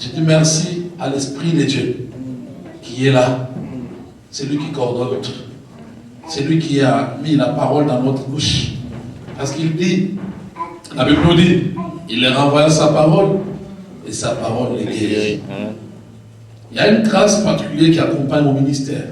Je dis merci à l'Esprit de Dieu qui est là. C'est lui qui coordonne tout. C'est lui qui a mis la parole dans notre bouche. Parce qu'il dit, la Bible nous dit, il a renvoyé sa parole et sa parole est guérie. Il y a une grâce particulière qui accompagne mon ministère.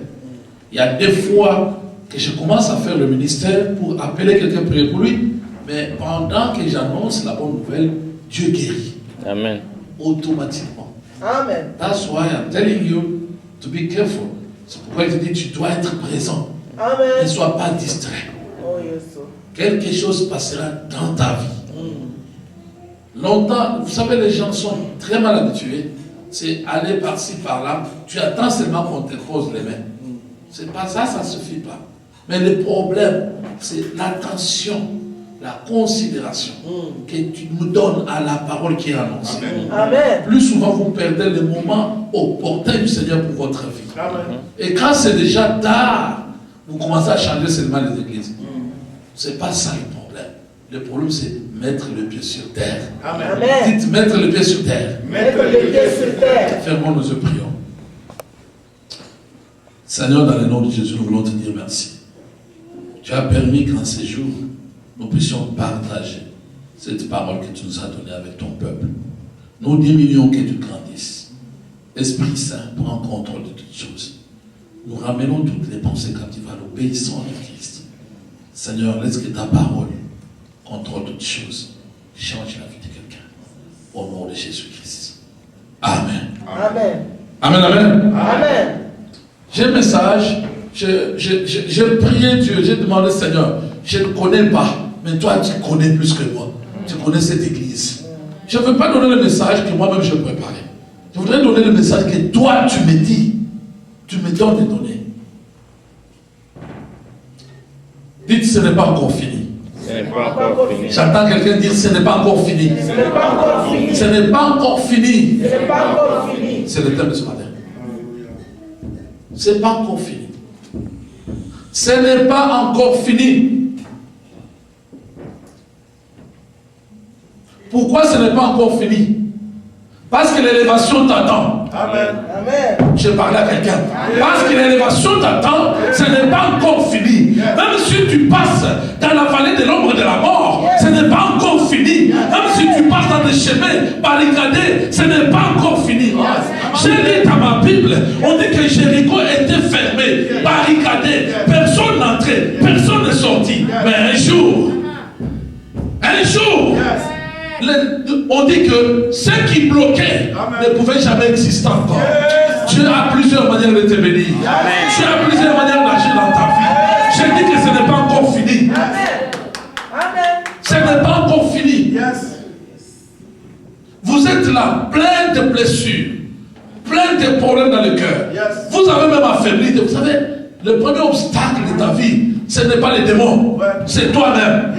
Il y a des fois que je commence à faire le ministère pour appeler quelqu'un prier pour lui, mais pendant que j'annonce la bonne nouvelle, Dieu guérit. Amen. Automatiquement. Amen. That's why I'm telling you to be careful. C'est pourquoi il te dit, tu dois être présent. Amen. Ne sois pas distrait. Oh, yes, sir. Quelque chose passera dans ta vie. Longtemps, vous savez, les gens sont très mal habitués. C'est aller par-ci, par-là. Tu attends seulement qu'on te pose les mains. C'est pas ça, ça ne suffit pas. Mais le problème, c'est l'attention, la considération que tu nous donnes à la parole qui est annoncée. Amen. Plus souvent, vous perdez le moment opportun du Seigneur pour votre vie. Amen. Et quand c'est déjà tard, vous commencez à changer seulement les églises. C'est pas ça le problème. Le problème, c'est mettre le pied sur terre. Amen. Amen. Dites mettre le pied sur terre. Mettre le pied sur terre. Fermons nos yeux, prions. Seigneur, dans le nom de Jésus, nous voulons te dire merci. Tu as permis qu'en ces jours, nous puissions partager cette parole que tu nous as donnée avec ton peuple. Nous diminuons que tu grandisses. Esprit Saint, prends contrôle de toutes choses. Nous ramenons toutes les pensées captives à l'obéissance de Christ. Seigneur, laisse que ta parole contrôle toutes choses. Change la vie de quelqu'un. Au nom de Jésus-Christ. Amen. Amen. Amen, amen. Amen. J'ai un message. J'ai prié Dieu. J'ai demandé, Seigneur, je ne connais pas. Mais toi, tu connais plus que moi. Tu connais cette église. Je ne veux pas donner le message que moi-même je préparais. Je voudrais donner le message que toi, tu me dis. Tu me donnes des données. Dites, ce n'est pas encore fini. Ce n'est pas encore fini. J'entends quelqu'un dire, ce n'est pas encore fini. Ce n'est pas encore fini. Ce n'est pas encore fini. Ce n'est pas encore fini. C'est le thème de ce matin. Ce n'est pas encore fini. Ce n'est pas encore fini. Pourquoi ce n'est pas encore fini? Parce que l'élévation t'attend. Amen. Amen. Je parlais à quelqu'un. Parce que l'élévation t'attend, ce n'est pas encore fini. Même si tu passes dans la vallée de l'ombre de la mort, ce n'est pas encore fini. Même si tu passes dans des chemins barricadés, ce n'est pas encore fini. J'ai lu dans ma Bible, on dit que Jéricho était fermé, barricadé, personne n'entrait, personne n'est sorti. Mais un jour, on dit que ceux qui bloquaient ne pouvaient jamais exister encore. Dieu a plusieurs manières de te bénir. Dieu a plusieurs manières d'agir dans ta vie. Je dis que ce n'est pas encore fini. Ce n'est pas encore fini. Vous êtes là, plein de blessures, plein de problèmes dans le cœur. Vous avez même affaibli. Vous savez, le premier obstacle de ta vie, ce n'est pas les démons, c'est toi-même.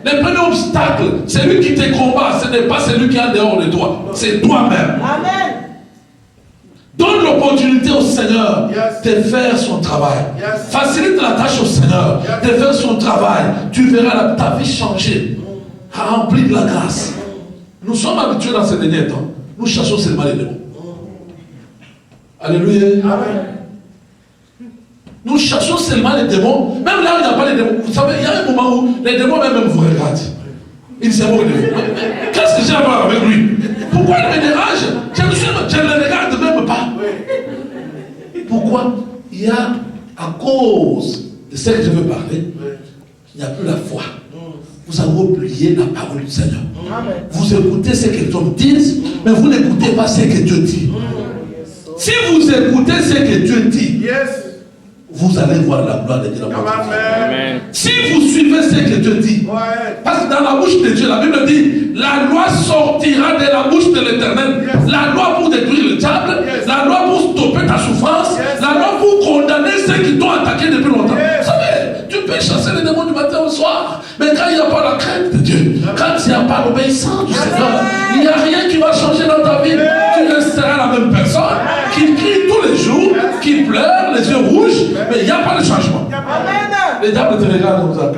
Le premier obstacle, c'est lui qui te combat, ce n'est pas celui qui est en dehors de toi, c'est toi-même. Donne l'opportunité au Seigneur de faire son travail. Facilite la tâche au Seigneur de faire son travail. Tu verras ta vie changer, remplie de la grâce. Nous sommes habitués dans ces derniers temps. Nous cherchons seulement les démons. Alléluia. Amen. Nous cherchons seulement les démons. Même là où il n'y a pas les démons. Vous savez, il y a un moment où les démons même vous regardent. Ils se moquent de vous. Qu'est-ce que j'ai à voir avec lui? Pourquoi il me dérange? Je ne le regarde même pas. Pourquoi? Il y a, à cause de ce que je veux parler, il n'y a plus la foi. Vous avez oublié la parole du Seigneur. Vous écoutez ce que les hommes disent, mais vous n'écoutez pas ce que Dieu dit. Si vous écoutez ce que Dieu dit, vous allez voir la gloire de Dieu dans votre vie. Si vous suivez ce que Dieu dit, parce que dans la bouche de Dieu, la Bible dit, la loi sortira de la bouche de l'Éternel. La loi pour détruire le diable, la loi pour stopper ta souffrance, la loi pour condamner ceux qui t'ont attaqué depuis longtemps. Vous savez, tu peux chasser les démons du matin au soir, mais quand il n'y a pas la crainte de Dieu, quand il n'y a pas l'obéissance du Seigneur, il n'y a rien qui va changer dans ta vie. Tu resteras la même personne qui crie tous les jours, qui pleure, les yeux rouges, mais il n'y a pas de changement. Le diable te regarde comme ça.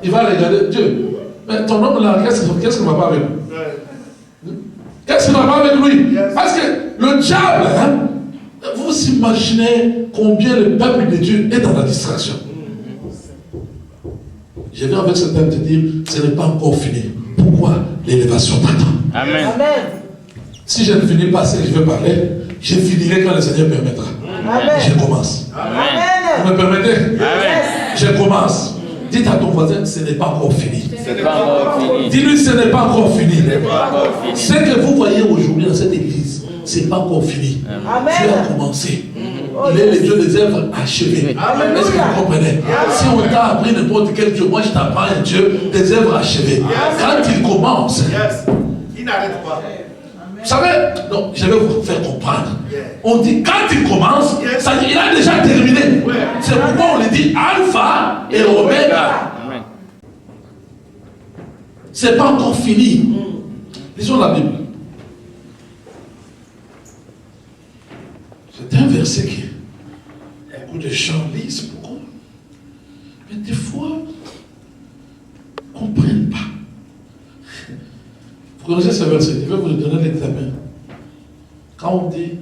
Il va regarder Dieu. Mais ton homme là, qu'est-ce qu'il ne va pas avec lui? Qu'est-ce qui va pas avec lui? Parce que le diable, hein, vous imaginez combien le peuple de Dieu est dans la distraction. Je viens avec ce thème te dire, ce n'est pas encore fini. Pourquoi l'élévation m'attend? Amen. Amen. Si je ne finis pas ce que je vais parler, je finirai quand le Seigneur permettra. Amen. Je commence. Amen. Vous me permettez? Amen. Je commence. Dites à ton voisin, ce n'est pas encore fini. Ce n'est pas encore fini. Dis-lui, ce n'est pas encore fini. Ce n'est pas encore fini. Ce que vous voyez aujourd'hui dans cette église, ce n'est pas encore fini. Amen. Dieu a commencé. Il est le Dieu des œuvres achevées. Est-ce que vous comprenez? Si on t'a appris n'importe quel Dieu, moi je t'apprends un Dieu des œuvres achevées. Quand il commence, il n'arrête pas. vous savez, non, je vais vous faire comprendre. On dit quand il commence, ça dit il a déjà terminé. C'est pourquoi on le dit Alpha et Oméga. Amen. C'est pas encore fini. Lisons la Bible. C'est un verset qui beaucoup de gens lisent beaucoup. Mais des fois, ne comprennent pas. Vous connaissez ce verset? Je vais vous donner l'examen. Quand on dit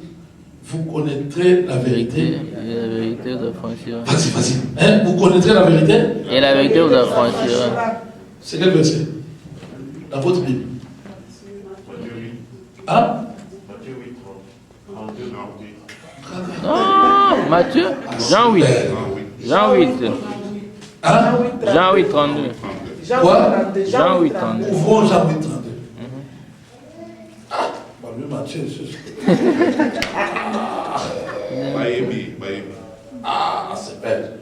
vous connaîtrez la vérité. Et la vérité vous affranchira. Vas-y, vas-y. Hein? Vous connaîtrez la vérité? Et la vérité vous affranchira. C'est quel verset? Dans votre Bible. Hein? Non, Matthieu. Jean 8. Jean 8. Hein? Jean 8, 32. Quoi? Jean 8, 32. Ouvrons Jean 8, 32. Bah, lui, Matthieu, ah, c'est belle.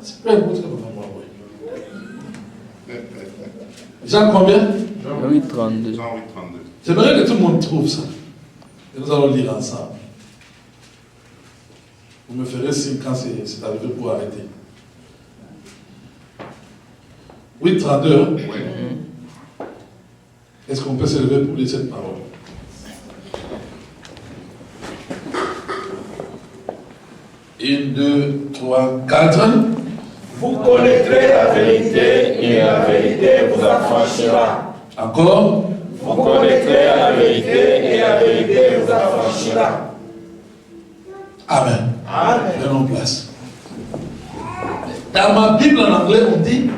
C'est belle, vous savez pas moi, oui. Jean combien? Jean 8, 32. J'aimerais que tout le monde trouve ça. Et nous allons lire ensemble. Vous me ferez signe quand c'est arrivé pour arrêter. 8, 32. Est-ce qu'on peut se lever pour lire cette parole? Une, deux, trois, quatre. Vous connaîtrez la vérité et la vérité vous affranchira. Encore. Vous connaîtrez la vérité et la vérité vous affranchira. Amen. Amen. Prenons place. Dans ma Bible en anglais, on dit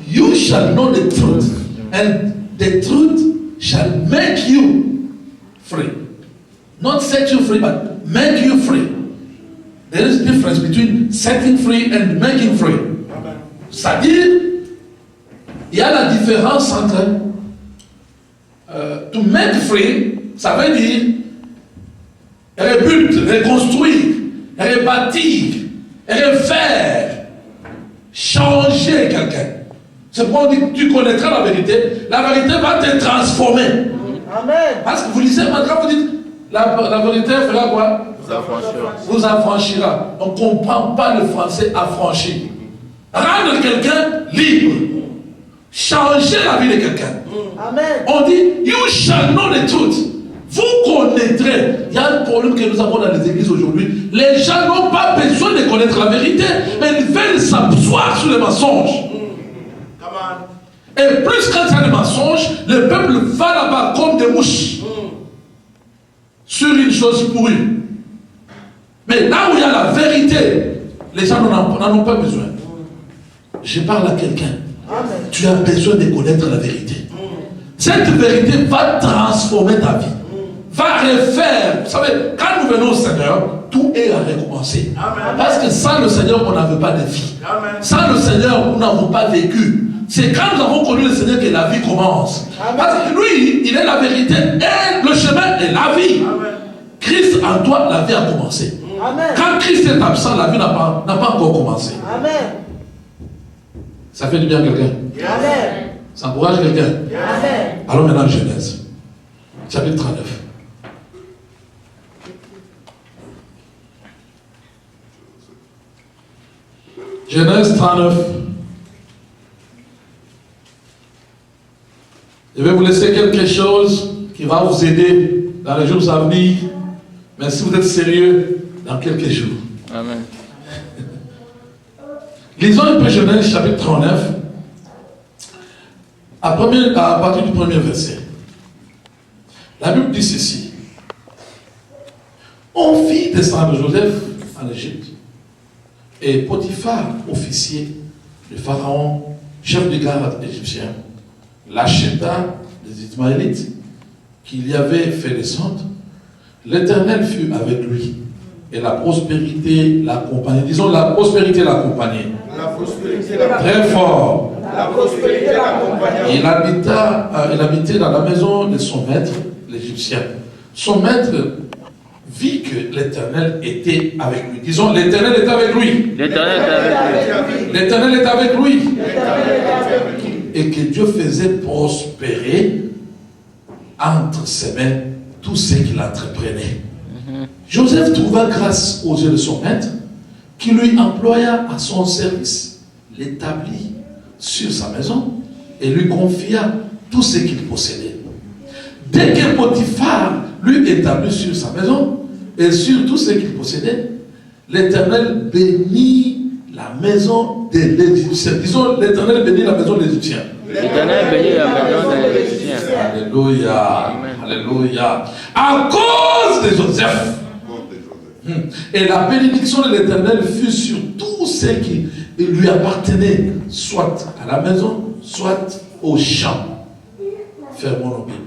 You shall know the truth, and the truth shall make you free. Not set you free, but make you free. There is a difference between setting free and making free. C'est-à-dire, il y a la différence entre to make free, ça veut dire rebuter, reconstruire, rebâtir, refaire, changer quelqu'un. C'est pourquoi on dit que tu connaîtras la vérité va te transformer. Amen. Parce que vous lisez maintenant, vous dites la vérité fera quoi? Vous affranchira. Vous affranchira. On ne comprend pas le français affranchi. Rendre quelqu'un libre. Changer la vie de quelqu'un. Amen. On dit, you shall know the truth. Vous connaîtrez. Il y a un problème que nous avons dans les églises aujourd'hui. Les gens n'ont pas besoin de connaître la vérité, mais ils veulent s'asseoir sur les mensonges. Et plus quand il y a des mensonges, le peuple va là-bas comme des mouches. Sur une chose pourrie. Mais là où il y a la vérité, les gens n'en ont pas besoin. Je parle à quelqu'un. Tu as besoin de connaître la vérité. Cette vérité va transformer ta vie. Va refaire. Vous savez, quand nous venons au Seigneur, tout est à recommencer. Amen. Parce que sans le Seigneur, on n'avait pas de vie. Amen. Sans le Seigneur, nous n'avons pas vécu. C'est quand nous avons connu le Seigneur que la vie commence. Amen. Parce que lui, il est la vérité et le chemin est la vie. Amen. Christ en toi, la vie a commencé. Amen. Quand Christ est absent, la vie n'a pas encore commencé. Amen. Ça fait du bien à quelqu'un? Amen. Ça encourage quelqu'un? Amen. Alors maintenant, Genèse, chapitre 39. Genèse 39. Je vais vous laisser quelque chose qui va vous aider dans les jours à venir. Mais si vous êtes sérieux, dans quelques jours. Amen. Lisons un peu Genèse chapitre 39. À partir du premier verset. La Bible dit ceci. On fit descendre Joseph en Égypte. Et Potiphar, officier de Pharaon, chef de garde égyptien, l'acheta des Ismaélites qu'il y avait fait descendre. L'Éternel fut avec lui. Et la prospérité l'accompagnait. Disons, la prospérité l'accompagnait. La prospérité l'accompagnait. Très fort. La prospérité l'accompagnait. Il habitait dans la maison de son maître, l'Égyptien. Son maître vit que l'Éternel était avec lui. Disons, l'Éternel est avec lui. L'Éternel est avec lui. L'Éternel est avec lui. Et que Dieu faisait prospérer entre ses mains tout ce qu'il entreprenait. Joseph trouva grâce aux yeux de son maître, qui lui employa à son service, l'établit sur sa maison et lui confia tout ce qu'il possédait. Dès que Potiphar lui établit sur sa maison et sur tout ce qu'il possédait, l'Éternel bénit la maison de l'Égyptien. Disons, l'Éternel bénit la maison de l'Égyptien. L'Éternel bénit la maison de l'Égyptien. Alléluia. Alléluia. À cause de Joseph. Et la bénédiction de l'Éternel fut sur tout ce qui lui appartenait, soit à la maison, soit au champ. Fermons nos Bibles.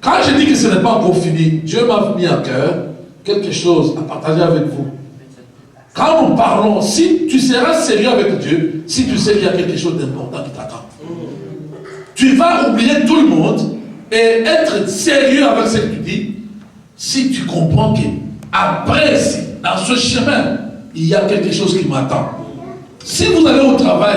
Quand je dis que ce n'est pas encore fini, Dieu m'a mis à cœur quelque chose à partager avec vous. Quand nous parlons, si tu seras sérieux avec Dieu, si tu sais qu'il y a quelque chose d'important qui t'attend, tu vas oublier tout le monde et être sérieux avec ce que tu dis. Si tu comprends que après, dans ce chemin, il y a quelque chose qui m'attend. Si vous allez au travail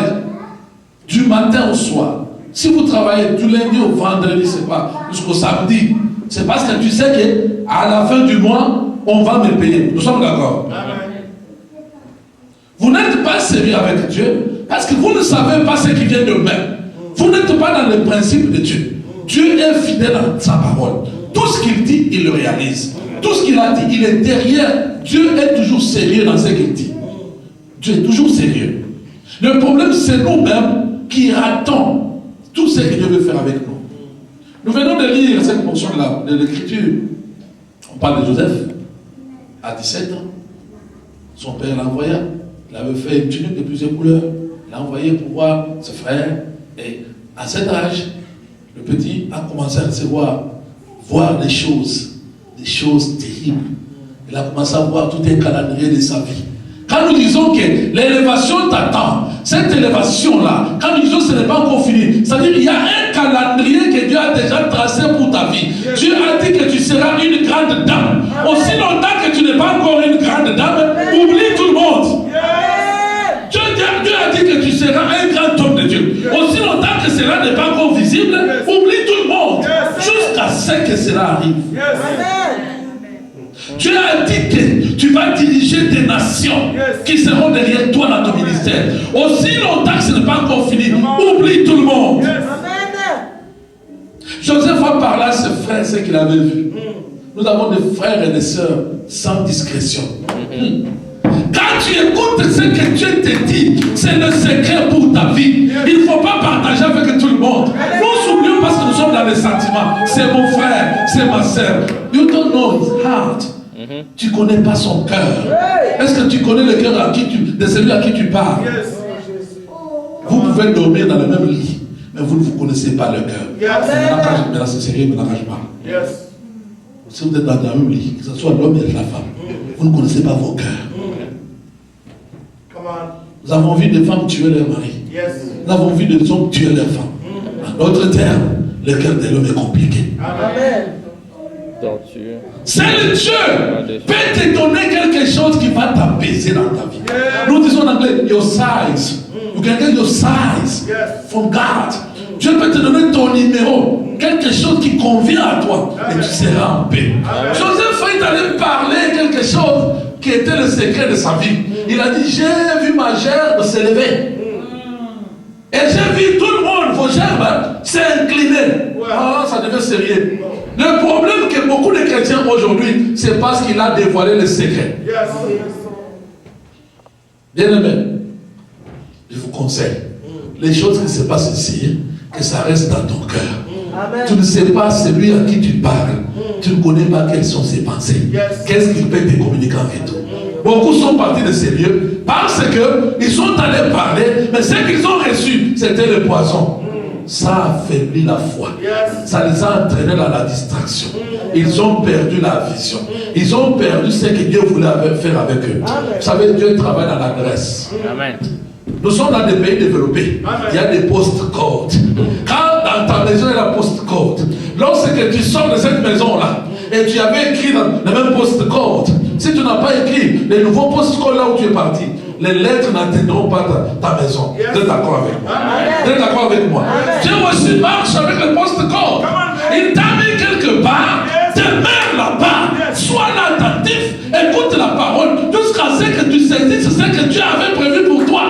du matin au soir, si vous travaillez du lundi au vendredi, c'est pas jusqu'au samedi, c'est parce que tu sais qu'à la fin du mois, on va me payer. Nous sommes d'accord? Vous n'êtes pas sérieux avec Dieu parce que vous ne savez pas ce qui vient de même. Vous n'êtes pas dans le principe de Dieu. Dieu est fidèle à sa parole. Tout ce qu'il dit, il le réalise. Tout ce qu'il a dit, il est derrière. Dieu est toujours sérieux dans ce qu'il dit. Dieu est toujours sérieux. Le problème, c'est nous-mêmes qui ratons tout ce que Dieu veut faire avec nous. Nous venons de lire cette portion-là de l'Écriture. On parle de Joseph. À 17 ans, son père l'a envoyé. Il avait fait une tunique de plusieurs couleurs. Il l'a envoyé pour voir ses frères. Et à cet âge, le petit a commencé à recevoir, voir des choses terribles. Il a commencé à voir tout un calendrier de sa vie. Quand nous disons que l'élévation t'attend, cette élévation-là, quand nous disons que ce n'est pas encore fini, c'est-à-dire qu'il y a un calendrier que Dieu a déjà tracé pour ta vie. Dieu a dit que tu seras une grande dame. Aussi longtemps que tu n'es pas encore une grande dame, oublie tout le monde. Dieu a dit que tu seras un grand homme de Dieu. Aussi longtemps que cela n'est pas encore visible, oublie tout le monde. Jusqu'à ce que cela arrive. Dieu a dit que tu vas diriger des nations qui seront derrière toi dans ton ministère. Aussi longtemps que ce n'est pas encore fini, oublie tout le monde. Joseph a parlé à ses frères ce qu'il avait vu. Nous avons des frères et des sœurs sans discrétion. Quand tu écoutes ce que Dieu te dit, c'est le secret pour ta vie. Il ne faut pas partager avec tout le monde. Nous oublions parce que nous sommes dans les sentiments. C'est mon frère, c'est ma sœur. You don't know his heart. Tu ne connais pas son cœur. Est-ce que tu connais le cœur de celui à qui tu parles? Vous pouvez dormir dans le même lit, mais vous ne vous connaissez pas le cœur. Maintenant, c'est sérieux, maintenant je parle. Si vous êtes dans le même lit, que ce soit l'homme et la femme, vous ne connaissez pas vos cœurs. Nous avons vu des femmes tuer leur mari. Nous avons vu des hommes tuer leurs femmes. En d'autres termes, le cœur de l'homme est compliqué. Seul Dieu peut te donner quelque chose qui va t'apaiser dans ta vie. Nous disons en anglais, your size. You can get your size from God. Dieu peut te donner ton numéro, quelque chose qui convient à toi, et tu seras en paix. Joseph est allé parler quelque chose qui était le secret de sa vie. Il a dit, j'ai vu ma gerbe s'élever. Et j'ai vu tout le monde, vos gerbes s'incliner. Ah, ça devient sérieux. Le problème que beaucoup de chrétiens aujourd'hui, c'est parce qu'il a dévoilé le secret. Bien aimé, je vous conseille, les choses qui se passent ici, que ça reste dans ton cœur. Tu ne sais pas celui à qui tu parles. Tu ne connais pas quelles sont ses pensées. Qu'est-ce qu'il peut te communiquer en retour. Beaucoup sont partis de ces lieux parce qu'ils sont allés parler, mais ce qu'ils ont reçu, c'était le poison. Ça a affaibli la foi. Ça les a entraînés dans la distraction. Ils ont perdu la vision. Ils ont perdu ce que Dieu voulait faire avec eux. Vous savez, Dieu travaille dans l'adresse. Nous sommes dans des pays développés. Il y a des post-codes. Quand dans ta maison il y a la post-code, lorsque tu sors de cette maison-là, et tu avais écrit dans le même post-code, si tu n'as pas écrit les nouveaux post-codes là où tu es parti, les lettres n'atteindront pas ta maison. Vous êtes d'accord avec moi? Vous êtes d'accord avec moi? Dieu aussi marche avec le post-code. Il t'a mis quelque part, demeure là-bas, sois là attentif, écoute la parole, jusqu'à ce que tu saisisses ce que Dieu avait prévu pour toi.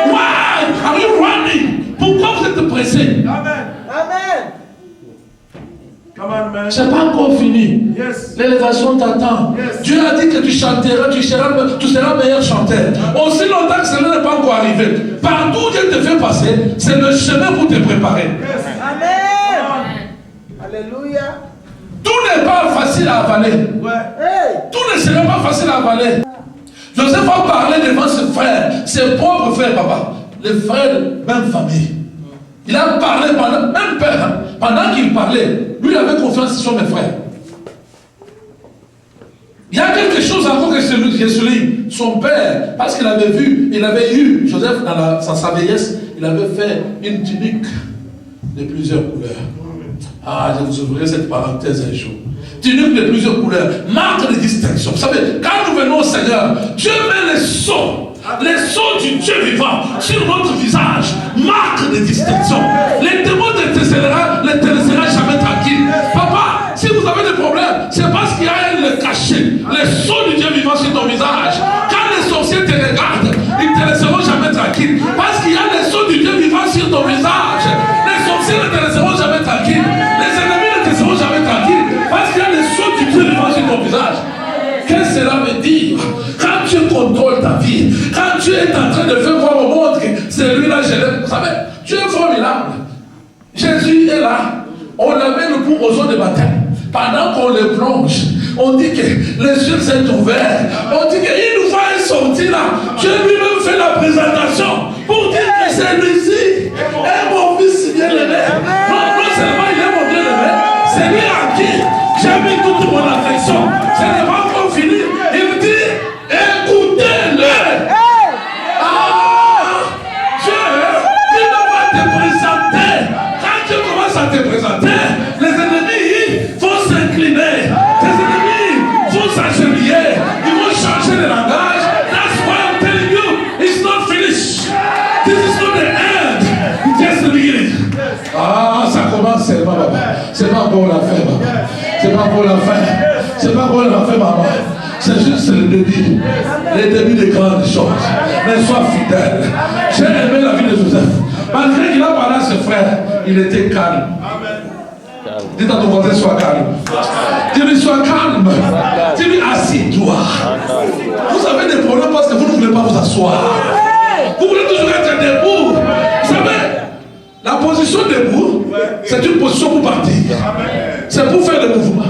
Why are you running? Pourquoi vous êtes pressé? Amen. C'est pas encore fini. L'élévation t'attend. Dieu a dit que tu chanteras, tu seras meilleur chanteur. Aussi longtemps que cela n'est pas encore arrivé. Partout où Dieu te fait passer, c'est le chemin pour te préparer. Amen. Alléluia. Tout n'est pas facile à avaler. Tout ne sera pas facile à avaler. Joseph a parlé devant ses frères, ses propres frères, papa. Les frères de même famille. Il a parlé pendant, même père, pendant qu'il parlait, lui il avait confiance sur mes frères. Il y a quelque chose encore que je souligne. Son père, parce qu'il avait vu, il avait eu, Joseph dans sa vieillesse, il avait fait une tunique de plusieurs couleurs. Ah, je vous ouvrirai cette parenthèse un jour. Tunique de plusieurs couleurs, marque de distinction. Vous savez, quand nous venons au Seigneur, Dieu met les sceaux du Dieu vivant sur notre visage, marque de distinction. Les démons ne te laisseront jamais tranquille. Papa, si vous avez des problèmes, c'est parce qu'il y a le cachet, les sceaux du Dieu vivant sur ton visage. Quand les sorciers te regardent, ils ne te laisseront jamais tranquille. Parce qu'il y a les sceaux du Dieu vivant sur ton visage. Les sorciers ne te laisseront jamais tranquille. Les ennemis ne te laisseront jamais tranquille. Parce qu'il y a les sceaux du Dieu vivant sur ton visage. Qu'est-ce que cela veut dire? Quand tu contrôles ta vie, quand tu es en train de faire voir au monde que celui-là, je l'aime. Vous savez, tu es formidable. Jésus est là. On l'amène pour aux eaux de baptême. Pendant qu'on le plonge, on dit que les yeux sont ouverts. On dit qu'il nous va sortir là. Dieu lui-même fait la présentation pour dire que c'est lui-ci. Et mon fils bien-aimé. Non seulement il est mon bien-aimé, c'est lui à qui j'ai mis toute mon affection. Ce n'est pas encore fini. Il dit, écoutez-le. Dieu, il va te présenter. Quand Dieu commence à te présenter, les ennemis vont s'incliner. Les ennemis vont s'agenouiller. Ils vont changer de langage. That's why I'm telling you, it's not finished. This is not the end. It's just the beginning. Ah, ça commence seulement, papa. C'est pas pour la fin, papa. C'est pas pour la fin. C'est pas pour la fin, maman. C'est juste le début. Le début des grandes choses. Mais sois fidèle. J'ai aimé la vie de Joseph. Malgré qu'il a parlé à ses frères, il était calme. Dites à ton voisin, sois calme. Dis-lui, sois calme. Dis-lui, assis-toi. Vous avez des problèmes parce que vous ne voulez pas vous asseoir. Vous voulez toujours être debout. Vous savez, la position debout, c'est une position pour partir. C'est pour faire des mouvements.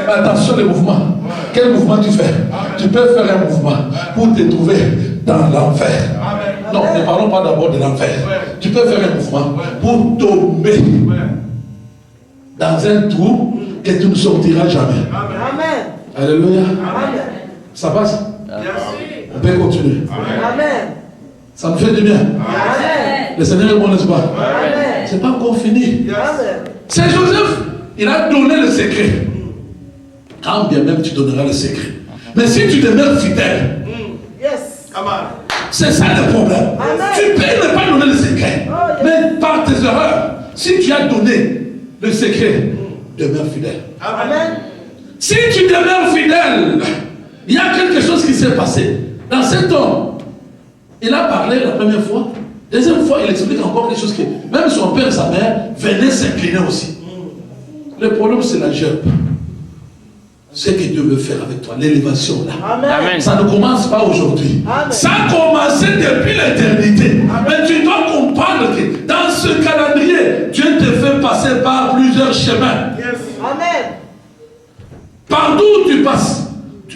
Attention, les mouvements. Quel mouvement tu fais? Tu peux faire un mouvement pour te trouver dans l'enfer. Non, ne parlons pas d'abord de l'enfer. Tu peux faire un mouvement pour tomber dans un trou que tu ne sortiras jamais. Amen. Alléluia. Amen. Ça passe? On peut continuer. Amen. Ça me fait du bien. Amen. Le Seigneur est bon, n'est-ce pas? Amen. C'est pas encore fini. Amen. C'est Joseph. Il a donné le secret. Quand bien même tu donneras le secret. Mais si tu demeures fidèle, Yes. c'est ça le problème. Amen. Tu peux ne pas donner le secret. Oh, yes. Mais par tes erreurs, si tu as donné le secret, demeure fidèle. Amen. Si tu demeures fidèle, il y a quelque chose qui s'est passé. Dans cet homme, il a parlé la première fois. Deuxième fois, il explique encore des choses que même son père et sa mère venaient s'incliner aussi. Le problème, c'est la gerbe. Ce que Dieu veut faire avec toi, l'élévation là. Amen. Ça ne commence pas aujourd'hui. Amen. Ça a commencé depuis l'éternité. Mais tu dois comprendre que dans ce calendrier, Dieu te fait passer par plusieurs leur chemin. Amen. Partout où tu passes,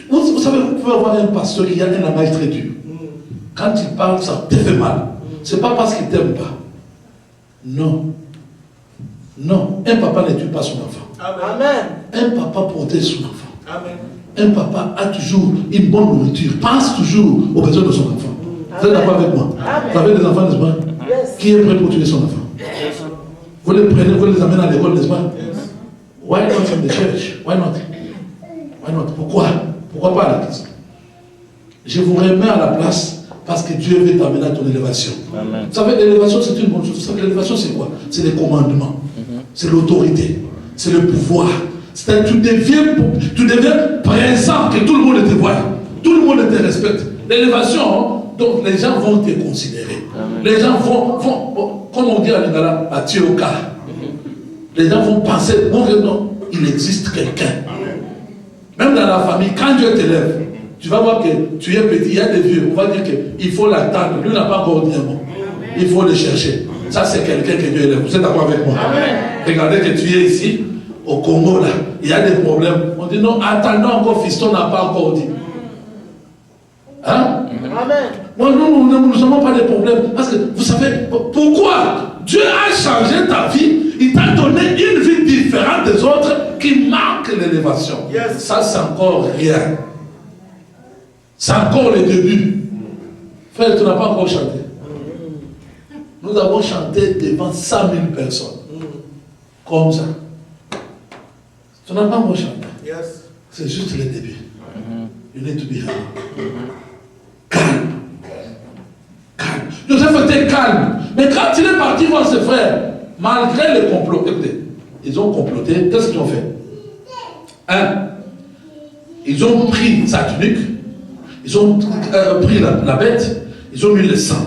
vous savez, vous pouvez avoir un pasteur qui a un langage très dur. Quand il parle, ça te fait mal. Ce n'est pas parce qu'il ne t'aime pas. Non. Non. Un papa ne tue pas son enfant. Amen. Un papa protège son enfant. Amen. Un papa a toujours une bonne nourriture, pense toujours aux besoins de son enfant. Vous êtes d'accord avec moi? Vous avez des enfants, n'est-ce pas? Yes. Qui est prêt pour tuer son enfant? Vous les prenez, vous les amenez à l'école, n'est-ce pas? Why not in the church? Why not? Why not? Pourquoi? Pourquoi pas à l'église? Je vous remets à la place parce que Dieu veut t'amener à ton élévation. Amen. Vous savez, l'élévation, c'est une bonne chose. Vous savez, l'élévation, c'est quoi? C'est les commandements. C'est l'autorité. C'est le pouvoir. C'est-à-dire tu deviens présent, que tout le monde te voit. Tout le monde te respecte. L'élévation, donc les gens vont te considérer. Amen. Les gens vont, comme on dit à l'Ingala, à Tioka. Les gens vont penser, bon, non, il existe quelqu'un. Même dans la famille, quand Dieu t'élève, tu vas voir que tu es petit, il y a des vieux, on va dire qu'il faut l'attendre. Lui n'a pas encore dit un mot. Il faut le chercher. Ça, c'est quelqu'un que Dieu élève. Vous êtes d'accord avec moi? Amen. Regardez que tu es ici, au Congo, là, il y a des problèmes. On dit non, attendons encore, fiston n'a pas encore dit. Hein? Amen. Moi, nous n'avons pas de problèmes. Parce que, vous savez, pourquoi Dieu a changé ta vie? Il t'a donné une vie différente des autres qui marque l'élévation. Yes. Ça, c'est encore rien. C'est encore le début. Frère, tu n'as pas encore chanté. Nous avons chanté devant 100 000 personnes. Comme ça. Tu n'as pas encore chanté. Yes. C'est juste le début. You need to be humble. Calme. Calme. Joseph était calme. Mais quand il est parti voir ses frères, malgré le complot, écoutez, ils ont comploté, qu'est-ce qu'ils ont fait? Ils ont pris sa tunique, ils ont pris la bête, ils ont mis le sang.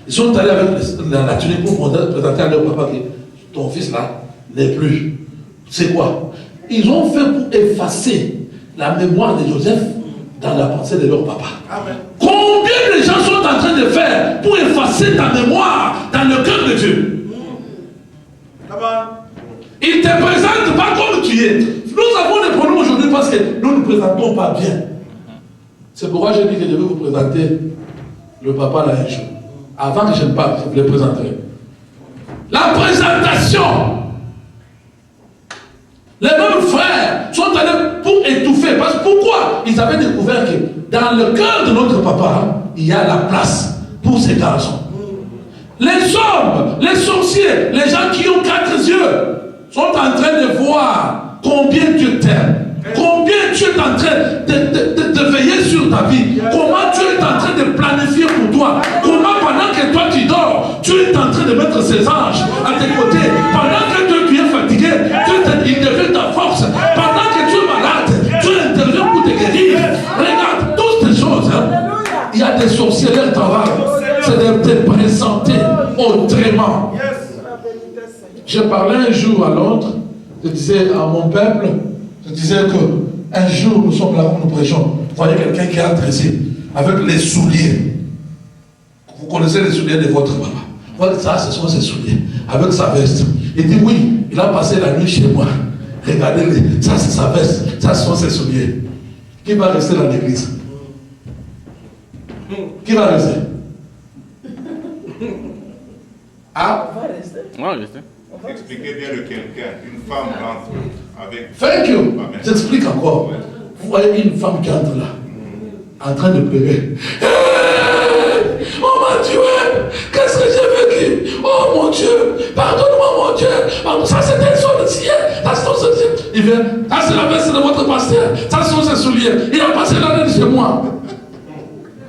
Ils sont allés avec la tunique pour présenter à leur papa que ton fils là n'est plus. C'est quoi? Ils ont fait pour effacer la mémoire de Joseph dans la pensée de leur papa. Amen. Combien de gens sont en train de faire pour effacer ta mémoire dans le cœur de Dieu? Il ne te présente pas comme tu es. Nous avons des problèmes aujourd'hui parce que nous ne nous présentons pas bien. C'est pourquoi je dis que je vais vous présenter le papa là un jour. Avant que je ne parle, je vous le présenterai. La présentation. Les mêmes frères sont allés pour étouffer. Parce que pourquoi? Ils avaient découvert que dans le cœur de notre papa, il y a la place pour ces garçons. Les hommes, les sorciers, les gens qui ont 4 yeux sont en train de voir combien Dieu t'aime. Combien Dieu est en train de veiller sur ta vie. Comment Dieu est en train de planifier pour toi. Comment pendant que toi tu dors, Dieu est en train de mettre ses anges à tes côtés. Pendant que toi tu es fatigué, Dieu devient ta force. Pendant que tu es malade, Dieu intervient pour te guérir. Regarde toutes ces choses. Il y a des sorciers, leur travail, c'est de te présenter autrement. Je parlais un jour à Londres, je disais à mon peuple, je disais qu'un jour nous sommes là où nous prêchons. Vous voyez quelqu'un qui est adressé avec les souliers. Vous connaissez les souliers de votre papa. Voilà, ça, ce sont ses souliers. Avec sa veste. Il dit oui, il a passé la nuit chez moi. Regardez, ça c'est sa veste. Ça, ce sont ses souliers. Qui va rester dans l'église? Qui va rester? Ah? On va rester. Expliquez bien le quelqu'un. Une femme rentre avec... Thank you. J'explique encore. Vous voyez une femme qui entre là, en train de pleurer. Oh mon Dieu, qu'est-ce que j'ai vécu? Oh mon Dieu, pardonne-moi mon Dieu. Ça c'était le sorcier. Ça c'est ton sorcier. Il vient, ça c'est la veste de votre pasteur. Ça sont ses souliers. Il a passé l'année chez moi.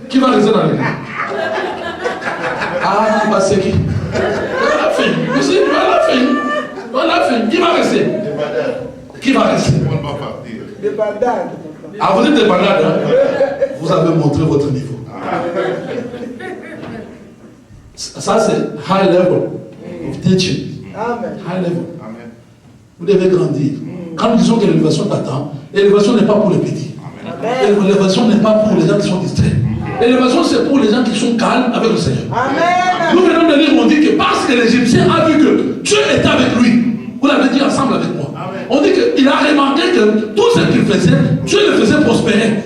Qui va rester dans l'église? Ah, il va c'est qui? La fille. Vous savez, la fille. La fille. Qui va rester? Qui va rester? On va partir. Des bandades. Ah, vous êtes des bandades, hein? Vous avez montré votre niveau. Ça, c'est high level of teaching. Amen. High level. Amen. Vous devez grandir. Quand nous disons que l'élévation t'attend, l'élévation n'est pas pour les petits. L'élévation n'est pas pour les gens qui sont distraits. L'élévation, c'est pour les gens qui sont calmes avec le Seigneur. Amen. Nous venons de lire, on dit que parce que l'Égyptien a vu que Dieu était avec lui, vous l'avez dit ensemble avec moi. tout ce qu'il faisait, Dieu le faisait prospérer.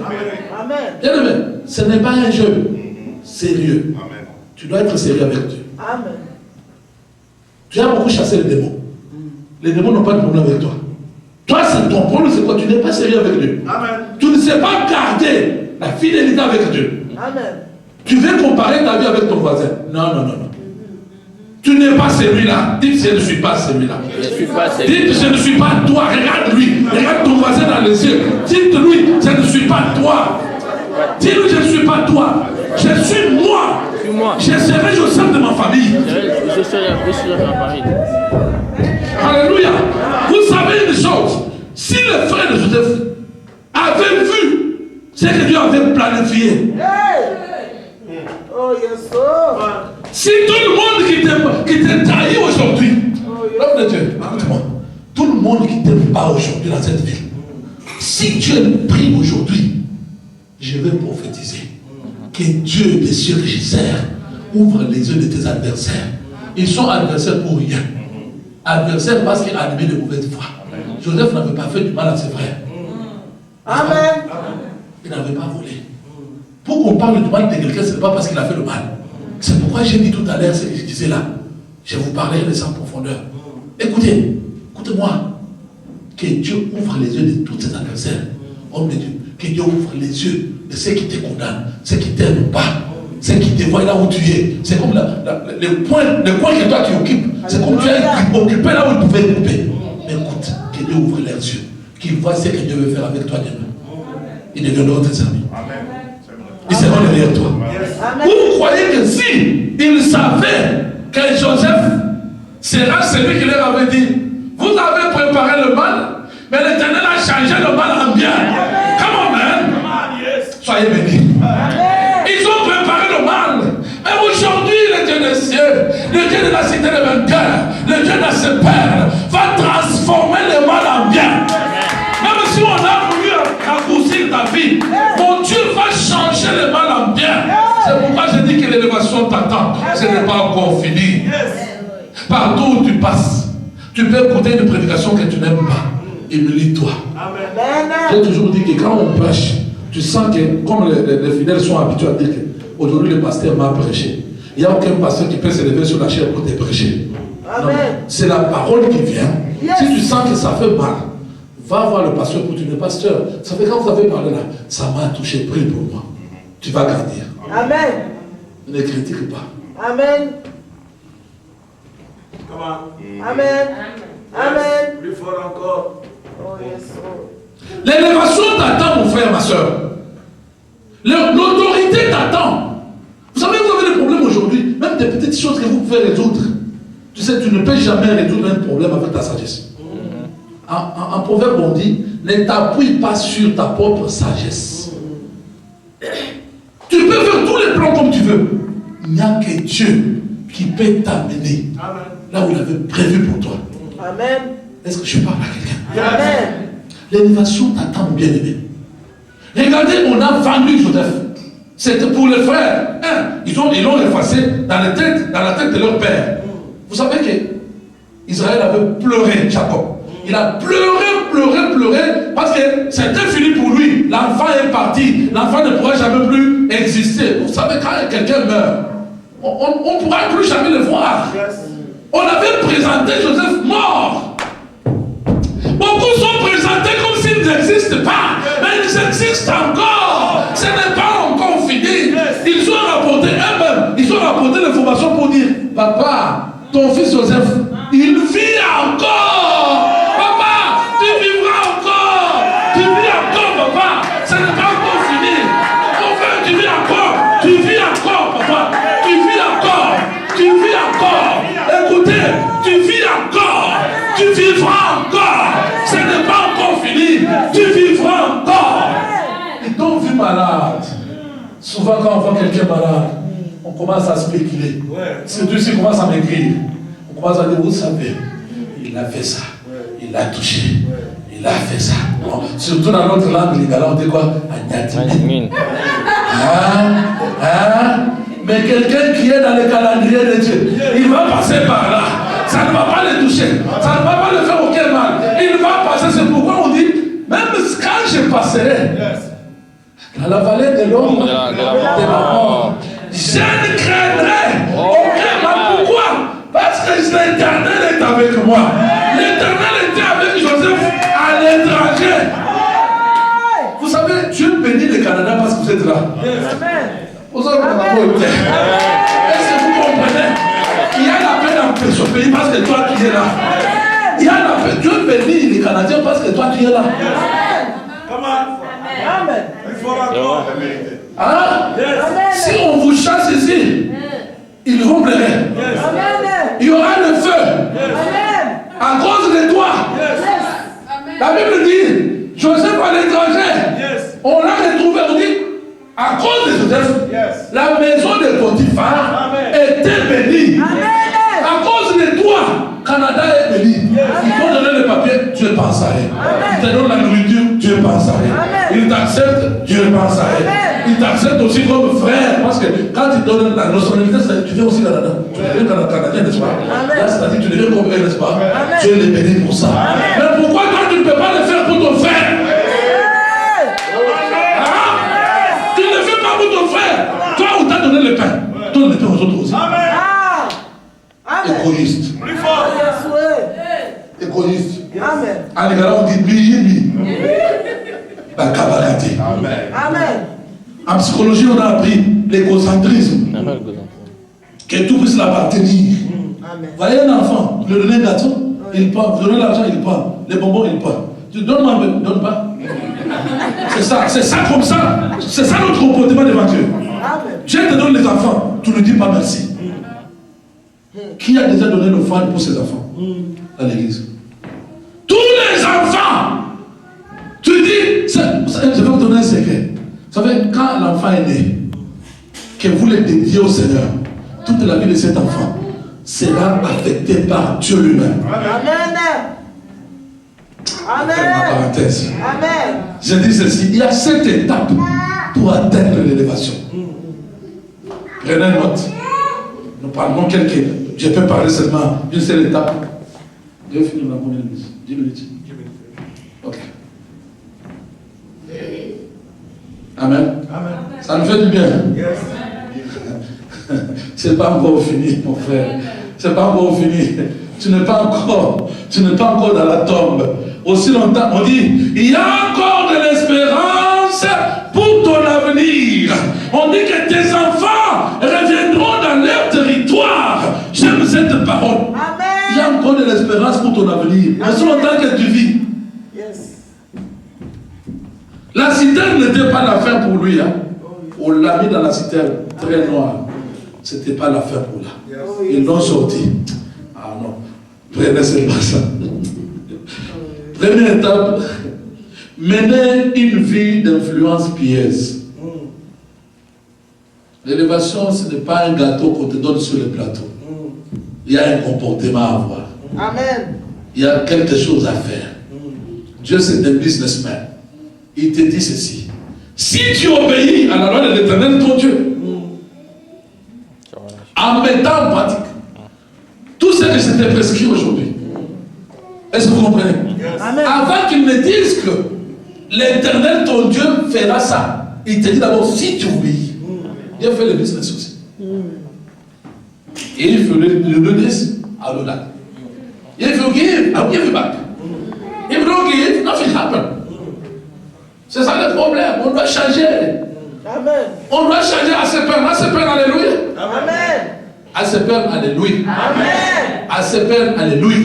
Amen. Bien-aimé, ce n'est pas un jeu sérieux. Amen. Tu dois être sérieux avec Dieu. Amen. Tu as beaucoup chassé les démons. Les démons n'ont pas de problème avec toi. Toi, c'est ton problème, c'est quoi? Tu n'es pas sérieux avec Dieu. Amen. Tu ne sais pas garder la fidélité avec Dieu. Amen. Tu veux comparer ta vie avec ton voisin. Non, non, non, non. Tu n'es pas celui-là. Dites, je ne suis pas celui-là. Je ne suis pas celui-là. Dites, je ne suis pas toi. Regarde-lui. Regarde ton voisin dans les yeux. Dites-lui, je ne suis pas toi. Dis-lui, je ne suis pas toi. Je suis moi. Moi. Je serai Joseph de ma famille. Je serai dans ma famille. Alléluia. Vous savez une chose. Si le frère de Joseph avait vu ce que Dieu avait planifié, Hey! Oh, yes, oh. si tout le monde qui te trahit aujourd'hui, l'homme de Dieu, écoute-moi, tout le monde qui ne t'aime pas aujourd'hui dans cette ville, si Dieu prie aujourd'hui, je vais prophétiser que Dieu des cieux régisseurs ouvre les yeux de tes adversaires. Ils sont adversaires pour rien. Adversaires parce qu'ils animaient de mauvaise foi. Joseph n'avait pas fait du mal à ses frères. Amen. Il n'avait pas volé. Pour qu'on parle du mal de quelqu'un, ce n'est pas parce qu'il a fait le mal. C'est pourquoi j'ai dit tout à l'heure ce que je disais là. Je vais vous parler de ça en profondeur. Écoutez, écoutez-moi. Que Dieu ouvre les yeux de tous ses adversaires. Homme de Dieu. Que Dieu ouvre les yeux de ceux qui te condamnent, ceux qui ne t'aiment pas, ceux qui te voient là où tu es. C'est comme le point que toi tu occupes. C'est comme tu as occupé là où il pouvait occuper. Mais écoute, que Dieu ouvre leurs yeux. Qu'ils voient ce que Dieu veut faire avec toi demain. Ils deviendront tes amis. Ils seront derrière toi. Vous croyez que si ils savaient que Joseph sera celui qui leur avait dit, vous avez préparé le mal, mais l'Éternel a changé le mal en bien. Come on, man. Soyez bénis. Ils ont préparé le mal. Mais aujourd'hui, le Dieu des cieux, le Dieu de la cité des vainqueurs, le Dieu de ses pères, va transformer le mal en bien. Même si on a voulu raccourcir ta vie, mon Dieu va changer le mal en bien. C'est pourquoi je dis que l'élévation t'attend. Ce n'est pas encore fini. Partout où tu passes, tu peux écouter une prédication que tu n'aimes pas. Humilie-toi. J'ai toujours dit que quand on prêche, tu sens que, comme les fidèles sont habitués à dire qu'aujourd'hui le pasteur m'a prêché. Il n'y a aucun pasteur qui peut se lever sur la chair pour te prêcher. C'est la parole qui vient. Si tu sens que ça fait mal, va voir le pasteur pour dire, pasteur, ça fait quand vous avez parlé là, ça m'a touché, prie pour moi. Tu vas grandir. Amen. Ne critique pas. Amen. Amen. Amen. Plus fort encore. Oh, yes, oh. L'élévation t'attend, mon frère, ma soeur. L'autorité t'attend. Vous savez, vous avez des problèmes aujourd'hui, même des petites choses que vous pouvez résoudre. Tu sais, tu ne peux jamais résoudre un problème avec ta sagesse. En proverbe, on dit, ne t'appuie pas sur ta propre sagesse. Tu peux faire tous les plans comme tu veux. Il n'y a que Dieu qui peut t'amener là où il avait prévu pour toi. Amen. Est-ce que je parle à quelqu'un? Amen. L'élévation t'attend, mon bien-aimé. Regardez, on a vendu Joseph. C'était pour les frères. Ils l'ont effacé dans la tête de leur père. Vous savez que Israël avait pleuré, Jacob. Il a pleuré, parce que c'était fini pour lui. L'enfant est parti. L'enfant ne pourra jamais plus exister. Vous savez, quand quelqu'un meurt, on ne pourra plus jamais le voir. On avait présenté Joseph mort. Beaucoup sont présentés comme s'ils n'existent pas. Mais ils existent encore. Ce n'est pas encore fini. Ils ont rapporté eux-mêmes. Ils ont rapporté l'information pour dire, papa, ton fils Joseph, il vit encore. Papa, tu vivras encore. Tu vis encore, papa. Ce n'est pas encore fini. Mon frère, tu vis encore. Tu vis encore, papa. Tu vis encore. Tu vis encore. Écoutez, tu vis encore. Tu vivras encore. Ce n'est pas encore fini. Tu vivras encore. Ils t'ont vu malade. Souvent, quand on voit quelqu'un malade, on commence à spéculer. Surtout s'il commence à m'écrire. On commence à dire, vous savez, il a fait ça. Il a touché. Il a fait ça. Bon, surtout dans notre langue, les gars, on dit quoi? Mais quelqu'un qui est dans le calendrier de Dieu, il va passer par là. Ça ne va pas le toucher. Ça ne va pas le faire aucun mal. Il va passer. C'est pourquoi on dit, même passerai dans la vallée de l'ombre de la mort. Je ne craindrai aucun mal. Pourquoi? Parce que l'Éternel est avec moi. L'Éternel était avec Joseph à l'étranger. Vous savez, Dieu bénit le Canada parce que vous êtes là. Vous avez est-ce que vous comprenez? Il y a la paix dans ce pays parce que toi tu es là. Il y a la paix. Dieu bénit les Canadiens parce que toi tu es là. Amen. Hein? Si on vous chasse ici, ils vont pleurer. Il y aura le feu à cause de toi. La Bible dit, Joseph à l'étranger, on l'a retrouvé, on dit, à cause de Joseph, la maison de Potiphar était bénie. À cause de toi, Canada est béni. Il faut donner le papier, Dieu pense à elle. Il te donne la nourriture, Dieu pense à elle. Il t'accepte, Dieu pense à elle. Il t'accepte aussi comme frère. Parce que quand il donne la nationalité, tu viens aussi Canada. Tu deviens Canadien, n'est-ce pas? Là, c'est-à-dire que tu deviens comme eux, n'est-ce pas? Dieu les bénit pour ça. Mais pourquoi toi tu ne peux pas le faire pour ton frère? Tu ne le fais pas pour ton frère. Toi, on t'a donné le pain. Donne le pain aux autres aussi. Égoïste. Plus fort. Égoïste. Amen. En Égala, on dit mi. La cabalité. Amen. En psychologie, on a appris l'égocentrisme. Que tout puisse l'appartenir. Vous voyez un enfant, vous lui donnez un gâteau, il prend. Vous donnez l'argent, il prend. Les bonbons, il prend. Tu donnes-moi, ne donne pas. C'est ça comme ça. C'est ça notre comportement devant Dieu. Dieu te donne les enfants, tu ne dis pas merci. Qui a déjà donné l'offrande pour ses enfants à l'église? Tous les enfants. Tu dis, je vais vous donner un secret. Vous savez, quand l'enfant est né, que vous le dédiez au Seigneur, toute la vie de cet enfant sera affectée par Dieu lui-même. Amen. Amen. Ma parenthèse. Amen. Je dis ceci, il y a 7 étapes pour atteindre l'élévation. Prenez note. Nous parlons quelques. Je peux parler seulement d'une seule étape. Je vais finir dans combien de minutes? 10 minutes. Ok. Amen. Ça me fait du bien. C'est pas encore fini, mon frère. C'est pas encore fini. Tu n'es pas encore dans la tombe. Aussi longtemps, on dit, il y a encore de l'espérance pour ton avenir. On dit que tes enfants reviendront dans leur territoire. J'aime cette parole. Amen. Il y a encore de l'espérance pour ton avenir. Aussi longtemps que tu vis. La citerne n'était pas l'affaire pour lui. Hein. On l'a mis dans la citerne très noire. Ce n'était pas l'affaire pour là. Ils l'ont sorti. Ah non. Prenez seulement ça. Première étape, mener une vie d'influence pieuse. L'élévation, ce n'est pas un gâteau qu'on te donne sur le plateau. Il y a un comportement à avoir. Amen. Il y a quelque chose à faire. Dieu, c'est un businessman. Il te dit ceci. Si tu obéis à la loi de l'Éternel, ton Dieu, en mettant en pratique tout ce que c'était prescrit aujourd'hui. Est-ce que vous comprenez? Amen. Avant qu'il ne dise que l'Éternel, ton Dieu, fera ça, il te dit d'abord, si tu obéis, Dieu fait le business aussi. Et il faut le do this, I do that. If you give, I'll give you back. If you don't give, nothing happen. C'est ça le problème. On doit changer. Amen. On doit changer à ses pères. À ses pères, alléluia. Amen. À ses pères, alléluia. Amen. À ses pères, alléluia.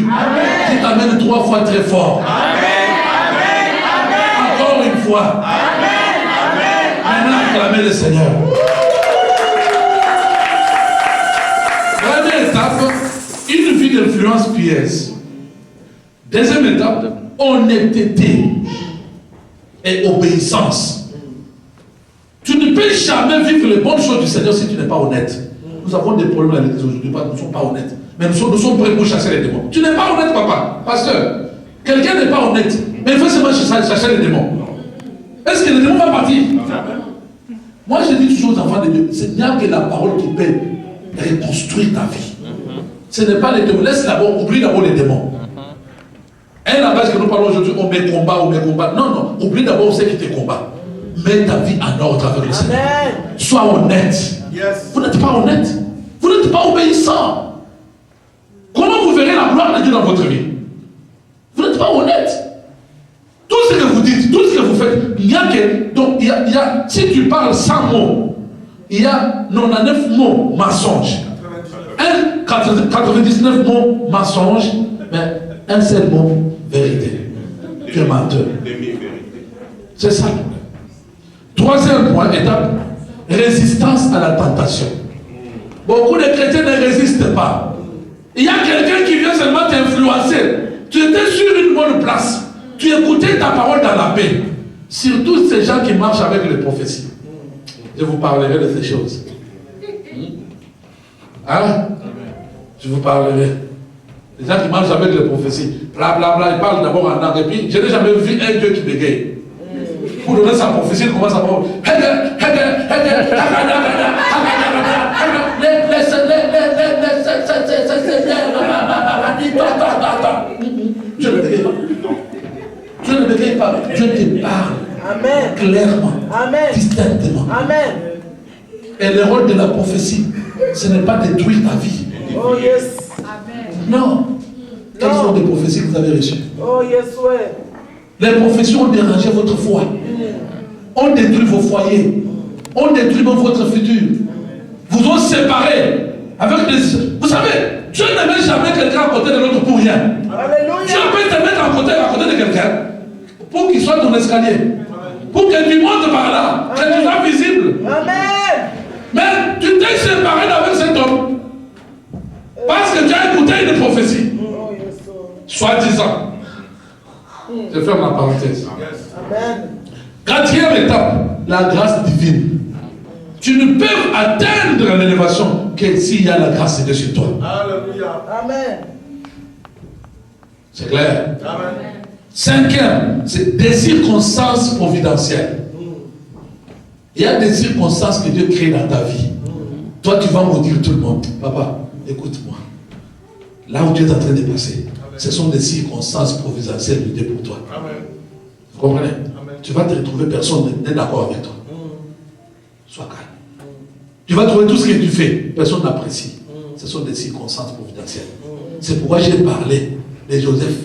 Qui t'amène 3 fois très fort. Amen. Amen. Encore une fois. Amen. Amen. Maintenant, acclamez le Seigneur. Première étape, une vie d'influence pieuse. Deuxième étape, honnêteté et obéissance. Tu ne peux jamais vivre les bonnes choses du Seigneur si tu n'es pas honnête. Nous avons des problèmes à l'église aujourd'hui, nous ne sommes pas honnêtes. Mais nous sommes prêts pour chasser les démons. Tu n'es pas honnête, papa, pasteur. Quelqu'un n'est pas honnête, mais il faut seulement chasser les démons. Est-ce que les démons vont partir? Moi, je dis toujours aux enfants de Dieu, il n'y a que la parole qui peut reconstruire ta vie. Ce n'est pas les démons. Laisse d'abord, oublie d'abord les démons. Et la base que nous nous parlons aujourd'hui, on met combat. Non, non, oublie d'abord ce qui te combat. Mets ta vie en ordre avec le Seigneur. Sois honnête. Yes. Vous n'êtes pas honnête. Vous n'êtes pas obéissant. Comment vous verrez la gloire de Dieu dans votre vie? Vous n'êtes pas honnête. Tout ce que vous dites, tout ce que vous faites, il y a que. Donc, il y a, si tu parles 100 mots, il y a 99 mots mensonges. 99 mots mensonges, mais un seul mot vérité. Tu es menteur. C'est ça. Troisième point, étape, résistance à la tentation. Beaucoup de chrétiens ne résistent pas. Il y a quelqu'un qui vient seulement t'influencer. Tu étais sur une bonne place. Tu écoutais ta parole dans la paix. Surtout ces gens qui marchent avec les prophéties. Je vous parlerai de ces choses. Hein? Je vous parlerai. Les gens qui marchent avec les prophéties. Blablabla, ils parlent d'abord en langue. Et puis, je n'ai jamais vu un Dieu qui bégaye. Pour donner sa prophétie, il commence à parler. Dieu ne bégaye pas. Dieu ne bégaye pas. Dieu te parle. Amen. Clairement. Amen. Distinctement. Amen. Et le rôle de la prophétie, ce n'est pas détruire ta vie. Oh yes. Non. Quelles sont les prophéties que vous avez reçues? Oh yes, ouais. Les prophéties ont dérangé votre foi. On détruit vos foyers. On détruit votre futur. Vous ont séparé avec des... Vous savez, Dieu ne met jamais quelqu'un à côté de l'autre pour rien. Alléluia. Dieu peut te mettre à côté de quelqu'un pour qu'il soit ton escalier. Pour que tu montes par là, que tu sois visible. Amen. Mais tu t'es séparé avec cet homme parce que tu as écouté une prophétie. Oh yes, oh. Soi-disant. Je ferme la parenthèse. Amen. Quatrième étape, la grâce divine. Tu ne peux atteindre l'élévation que s'il y a la grâce de Dieu sur toi. Alléluia. Amen. C'est clair? Amen. Cinquième, c'est des circonstances providentielles. Il y a des circonstances que Dieu crée dans ta vie. Toi, tu vas maudire tout le monde. Papa, écoute-moi. Là où Dieu est en train de passer, ce sont des circonstances providentielles de Dieu pour toi. Amen. Vous comprenez? Amen. Tu vas te retrouver, personne n'est d'accord avec toi. Sois calme. Tu vas trouver tout ce que tu fais, personne n'apprécie. Ce sont des circonstances providentielles. C'est pourquoi j'ai parlé de Joseph.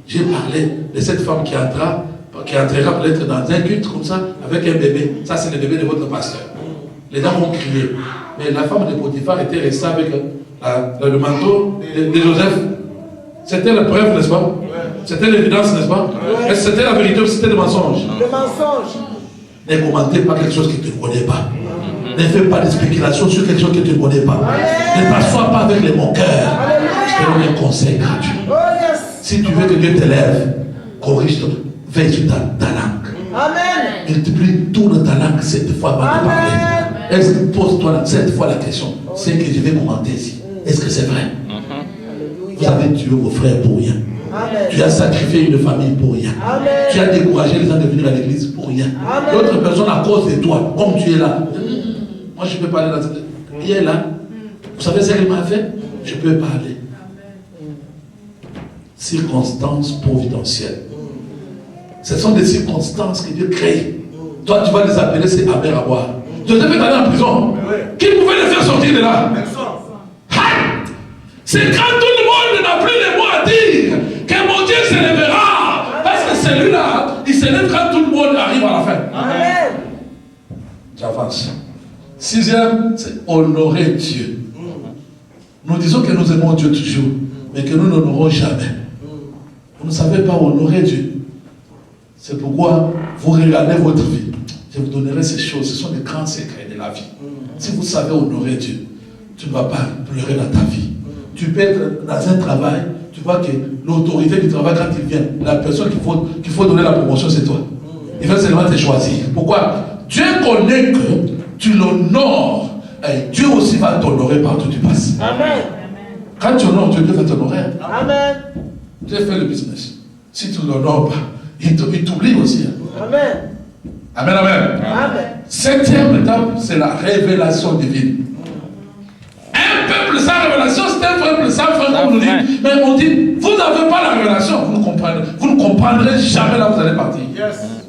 J'ai parlé de cette femme qui entrera peut-être dans un culte comme ça, avec un bébé. Ça, c'est le bébé de votre pasteur. Les gens vont crier. Mais la femme de Potiphar était restée avec le manteau de Joseph. C'était la preuve, n'est-ce pas? C'était l'évidence, n'est-ce pas? Et c'était la vérité ou c'était le mensonge? Le mensonge. Ne commentez pas quelque chose que tu ne connais pas. Ne fais pas de spéculation sur quelque chose que tu ne connais pas. Ne t'assois pas avec les moqueurs. Je te donne un conseil gratuit. Oh yes. Si tu veux que Dieu t'élève, corrige-toi. Veille sur ta langue. Amen. Multiplie, tourne ta langue cette fois avant de parler. Pose-toi cette fois la question. Ce que je vais commenter ici, est-ce que c'est vrai? Vous avez tué vos frères pour rien. Amen. Tu as sacrifié une famille pour rien. Amen. Tu as découragé les gens de venir à l'église pour rien. D'autres personnes à cause de toi, comme tu es là. Moi je ne peux pas aller dans cette... Il est là. Vous savez ce qu'il m'a fait? Je ne peux pas aller. Circonstances providentielles. Ce sont des circonstances que Dieu crée. Toi tu vas les appeler, c'est amer à boire. Joseph est allé en prison. Qui pouvait le faire sortir de là? C'est quand tout le monde n'a plus les mots à dire que mon Dieu se lèvera. Parce que celui-là, il se lève quand tout le monde arrive à la fin. Amen. J'avance. Sixième, c'est honorer Dieu. Nous disons que nous aimons Dieu toujours, mais que nous n'honorons jamais. Vous ne savez pas honorer Dieu. C'est pourquoi vous regardez votre vie. Je vous donnerai ces choses. Ce sont les grands secrets de la vie. Si vous savez honorer Dieu, tu ne vas pas pleurer dans ta vie. Tu peux être dans un travail, tu vois que l'autorité du travail, quand il vient, la personne qu'il faut donner la promotion, c'est toi. Il va seulement te choisir. Pourquoi? Dieu connaît que tu l'honores. Et Dieu aussi va t'honorer partout où tu passes. Amen. Quand tu honores Dieu, Dieu va t'honorer. Amen. Dieu fait le business. Si tu ne l'honores pas, il t'oublie aussi. Amen. Amen, amen. Amen. Septième étape, c'est la révélation divine. Un peuple sa révélation, c'est un frère, ça frère, Ça, comme on dit. frère. Mais on dit, vous n'avez pas la révélation, vous ne comprendrez jamais là où vous allez partir. Yes.